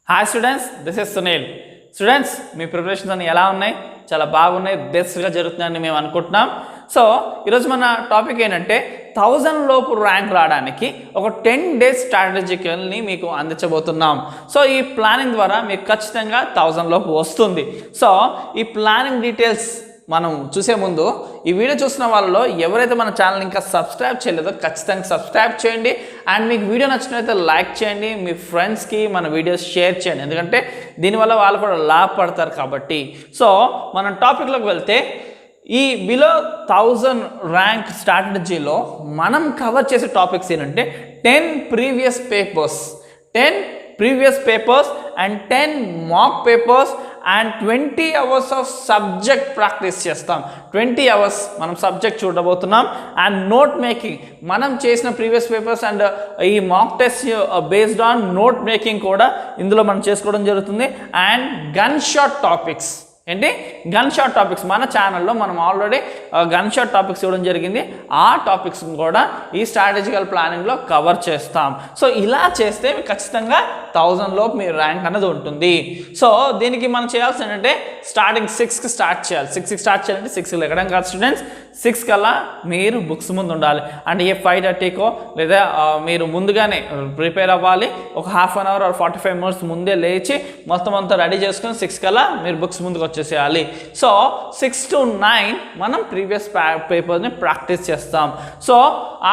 Hi students, this is Sunil. Students, me preparations అన్ని ఎలా ఉన్నాయి? చాలా బాగున్నాయి, బెస్ట్గా జరుగుతున్నాయని మేము అనుకుంటున్నాం. సో ఈరోజు మన టాపిక్ ఏంటంటే 1000 లోపు ర్యాంక్ రావడానికి ఒక 10 days స్ట్రాటజికల్ని మీకు అందించబోతున్నాం. సో ఈ ప్లానింగ్ ద్వారా మీకు ఖచ్చితంగా 1000 లోపు వస్తుంది. సో ఈ ప్లానింగ్ డీటెయిల్స్ మనం చూసే ముందు ఈ వీడియో చూస్తున్న వాళ్ళలో ఎవరైతే మన ఛానల్ ఇంకా సబ్స్క్రైబ్ చేయలేదో ఖచ్చితంగా సబ్స్క్రైబ్ చేయండి. అండ్ మీకు వీడియో నచ్చినట్లయితే లైక్ చేయండి, మీ ఫ్రెండ్స్కి మన వీడియోస్ షేర్ చేయండి, ఎందుకంటే దీనివల్ల వాళ్ళు కూడా లాభపడతారు కాబట్టి. సో మనం టాపిక్లోకి వెళ్తే, ఈ బిలో 1000 ర్యాంక్ స్ట్రాటజీలో మనం కవర్ చేసే టాపిక్స్ ఏంటంటే 10 previous papers and 10 mock papers and 20 hours of subject practice చేస్తాం. 20 hours మనం సబ్జెక్ట్ చూడబోతున్నాం. అండ్ నోట్ మేకింగ్, మనం చేసిన ప్రీవియస్ పేపర్స్ అండ్ ఈ mock test based on note making కూడా ఇందులో మనం చేసుకోవడం జరుగుతుంది. And gun shot topics, gun shot topics మన ఛానల్లో మనం ఆల్రెడీ గన్ షాట్ టాపిక్స్ ఇవ్వడం జరిగింది. ఆ టాపిక్స్ కూడా ఈ స్ట్రాటజికల్ ప్లానింగ్లో కవర్ చేస్తాం. సో ఇలా చేస్తే ఖచ్చితంగా 1000 లోపు మీ ర్యాంక్ అనేది ఉంటుంది. సో దీనికి మనం చేయాల్సింది ఏంటంటే స్టార్టింగ్ 6కి స్టార్ట్ చేయాలి. 6కి స్టార్ట్ చేయాలంటే 6కి లెక్కడం కాదు స్టూడెంట్స్, 6 కల్లా మీరు బుక్స్ ముందు ఉండాలి. అంటే ఏ 5:30కో లేదా మీరు ముందుగానే ప్రిపేర్ అవ్వాలి. ఒక half an hour or 45 minutes ముందే లేచి మొత్తం అంతా రెడీ చేసుకుని 6 కల్లా మీరు బుక్స్ ముందుకు వచ్చేసేయాలి. సో 6 to 9 మనం ప్రీవియస్ పేపర్ని ప్రాక్టీస్ చేస్తాం. సో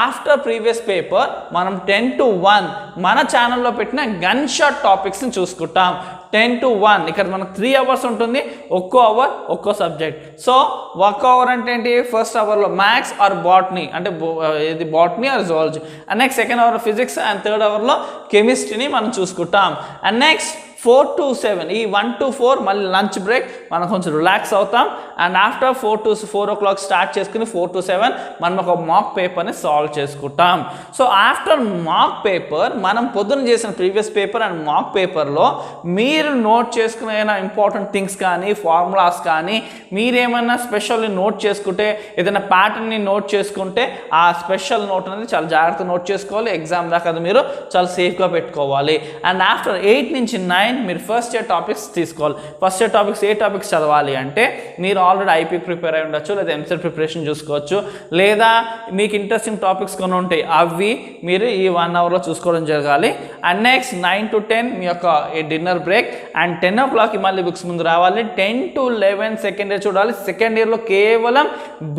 ఆఫ్టర్ ప్రీవియస్ పేపర్ మనం 10 to 1 మన ఛానల్లో పెట్టిన గన్ షాట్ టాపిక్స్ని చూసుకుంటాం. 10 to 1 ఇక్కడ మనకు 3 hours ఉంటుంది, ఒక్కో అవర్ ఒక్కో సబ్జెక్ట్. సో ఒక్కో అవర్ అంటే ఏంటి, ఫస్ట్ అవర్లో మ్యాథ్స్ ఆర్ బాటనీ, అంటే ఇది botany or zoology. And next second hour physics and third అవర్లో కెమిస్ట్రీని మనం చూసుకుంటాం. అండ్ నెక్స్ట్ 4 to 7, ఈ 1 to 4 మళ్ళీ లంచ్ బ్రేక్, మనం కొంచెం రిలాక్స్ అవుతాం. And after 4 to 4 o'clock start చేసుకుని 4 to 7 మనం ఒక మాక్ పేపర్ని సాల్వ్ చేసుకుంటాం. సో ఆఫ్టర్ మాక్ పేపర్ మనం పొద్దున చేసిన ప్రీవియస్ పేపర్ అండ్ మాక్ పేపర్లో మీరు నోట్ చేసుకునే ఇంపార్టెంట్ థింగ్స్ కానీ ఫార్ములాస్ కానీ మీరేమైనా స్పెషల్లీ నోట్ చేసుకుంటే, ఏదైనా ప్యాటర్న్ని నోట్ చేసుకుంటే ఆ స్పెషల్ నోట్ అనేది చాలా జాగ్రత్తగా నోట్ చేసుకోవాలి. ఎగ్జామ్ దాకా అది మీరు చాలా సేఫ్గా పెట్టుకోవాలి. అండ్ ఆఫ్టర్ 8 నుంచి 9 మీరు ఫస్ట్ ఇయర్ టాపిక్స్ తీసుకోవాలి. ఫస్ట్ ఇయర్ టాపిక్స్ ఏ టాపిక్స్ చదవాలి అంటే, మీరు ఆల్రెడీ ఐపీ ప్రిపేర్ అయి ఉండొచ్చు, లేదా ఎంసెట్ ప్రిపరేషన్ చూసుకోవచ్చు, లేదా మీకు ఇంట్రెస్టింగ్ టాపిక్స్ కొన్ని ఉంటాయి, అవి మీరు ఈ 1 అవర్లో చూసుకోవడం జరగాలి. అండ్ నెక్స్ట్ 9 to 10 మీ యొక్క డిన్నర్ బ్రేక్. అండ్ 10 o'clock మళ్ళీ బుక్స్ ముందు రావాలి. 10 to 11 సెకండ్ ఇయర్ చూడాలి. సెకండ్ ఇయర్లో కేవలం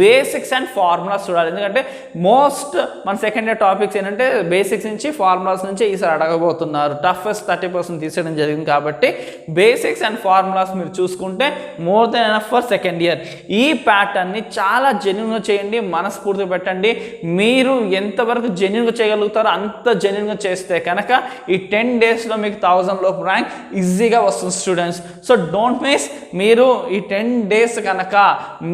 బేసిక్స్ అండ్ ఫార్ములాస్ చూడాలి, ఎందుకంటే మోస్ట్ మన సెకండ్ ఇయర్ టాపిక్స్ ఏంటంటే బేసిక్స్ నుంచి ఫార్ములాస్ నుంచి ఈసారి అడగబోతున్నారు. టఫెస్ట్ 30% తీసేయడం జరిగింది కాబట్టి బేసిక్స్ అండ్ ఫార్ములాస్ మీరు చూసుకుంటే more than enough for second year. ఈ ప్యాటర్న్ని చాలా జెన్యూన్గా చేయండి, మనస్ఫూర్తిగా పెట్టండి. మీరు ఎంతవరకు జెన్యూన్గా చేయగలుగుతారో అంత జెన్యూన్గా చేస్తే కనుక ఈ 10 daysలో మీకు 1000 లోపు ర్యాంక్ ఈజీగా వస్తుంది స్టూడెంట్స్. So don't miss. మీరు ఈ 10 days కనుక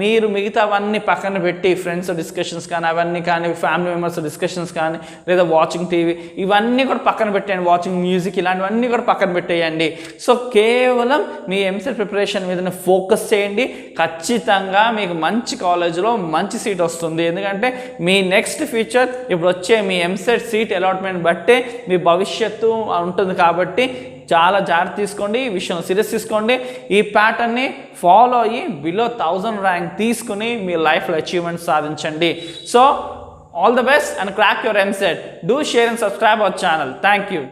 మీరు మిగతావన్నీ పక్కన పెట్టి, ఫ్రెండ్స్ డిస్కషన్స్ కానీ అవన్నీ కానీ, ఫ్యామిలీ మెంబర్స్ డిస్కషన్స్ కానీ, లేదా వాచింగ్ టీవీ ఇవన్నీ కూడా పక్కన పెట్టండి, వాచింగ్ మ్యూజిక్ ఇలాంటివన్నీ కూడా పక్కన పెట్టేయండి. సో కేవలం మీ ఎంసెట్ ప్రిపరేషన్ మీదనే ఫోకస్ చేయండి. ఖచ్చితంగా మీకు మంచి కాలేజీలో మంచి సీట్ వస్తుంది, ఎందుకంటే మీ నెక్స్ట్ ఫ్యూచర్ ఇప్పుడు వచ్చే మీ ఎంసెట్ సీట్ అలాట్మెంట్ బట్టే మీ భవిష్యత్తు ఉంటుంది. కాబట్టి చాలా జాగ్రత్త తీసుకోండి, ఈ విషయం సీరియస్ తీసుకోండి. ఈ ప్యాటర్న్ని ఫాలో అయ్యి బిలో 1000 ర్యాంక్ తీసుకుని మీ లైఫ్లో అచీవ్మెంట్ సాధించండి. So all the best and crack your EAMCET. Do share and subscribe our channel. Thank you.